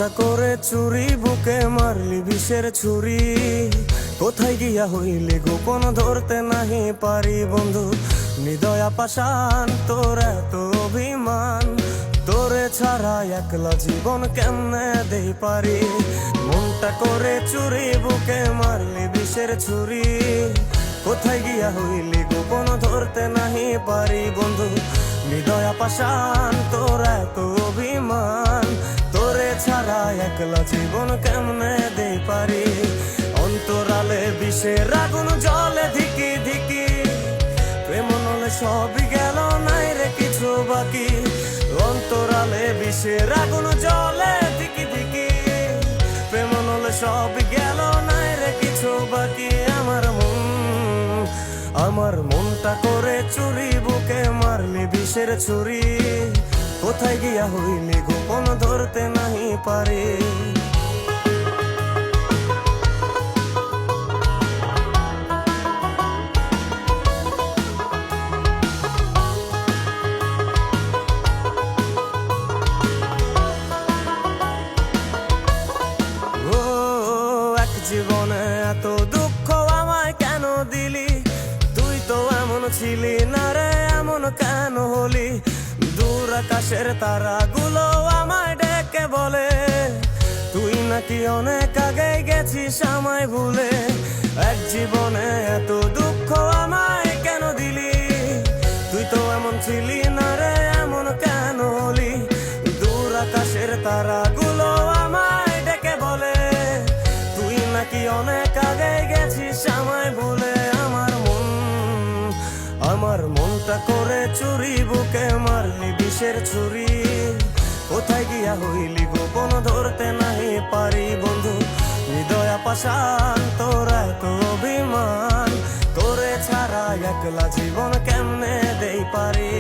মনটা করে চুরি, বুকে মারলি বিষের ছুরি। কোথায় গিয়া হইলি গোপন, ধরতে নাহি পারি বন্ধু। হৃদয় পাষাণ, তোর এত অভিমান, তোরে ছাড়া একলা জীবন কেমনে দেই পারি। মনটা করে চুরি, বুকে মারলি বিষের ছুরি। কোথায় গিয়া হইলি গোপন, ধরতে নাহি পারি বন্ধু। হৃদয় পাষাণ, তোর এত অভিমান, তোরে ছাড়া একলা জীবন কেমনে দেই পারি। অন্তরালে বিষের আগুন জ্বলে ধিকি ধিকি, প্রেম নলে সবই গেল, নাই রে কিছু বাকি। অন্তরালে বিষের আগুন জ্বলে ধিকি ধিকি, প্রেম নলে সবই গেল, নাই রে কিছু বাকি। আমার মনটা করে চুরি, বুকে মারলি বিষের ছুরি। কোথায় গিয়া হইলি গোপন, ধরতে নাহি পারি। এক জীবনে এত দুঃখ আমায় কেন দিলি? তুই তো এমন ছিলি না রে, এমন কেন হলি? দূর আকাশের তারাগুলো আমায় ডেকে বলে, তুই নাকি অনেক আগে গেছিস আমায় ভুলে। এক জীবনে এত দুঃখ আমায় কেন দিলি? তুই তো এমন ছিলি না রে, এমন কেন হলি? দূর আকাশের তারাগুলো আমায় ডেকে বলে, তুই নাকি অনেক আগে গেছিস আমায় ভুলে। আমার মনটা করে চুরি, বুকে মারলি বিষের ছুরি। কোথায় গিয়া হইলি গোপন, ধরতে নাহি পারি বন্ধু। হৃদয় পাষাণ, তোর এত অভিমান, তোরে ছাড়া একলা জীবন কেমনে দেই পারি।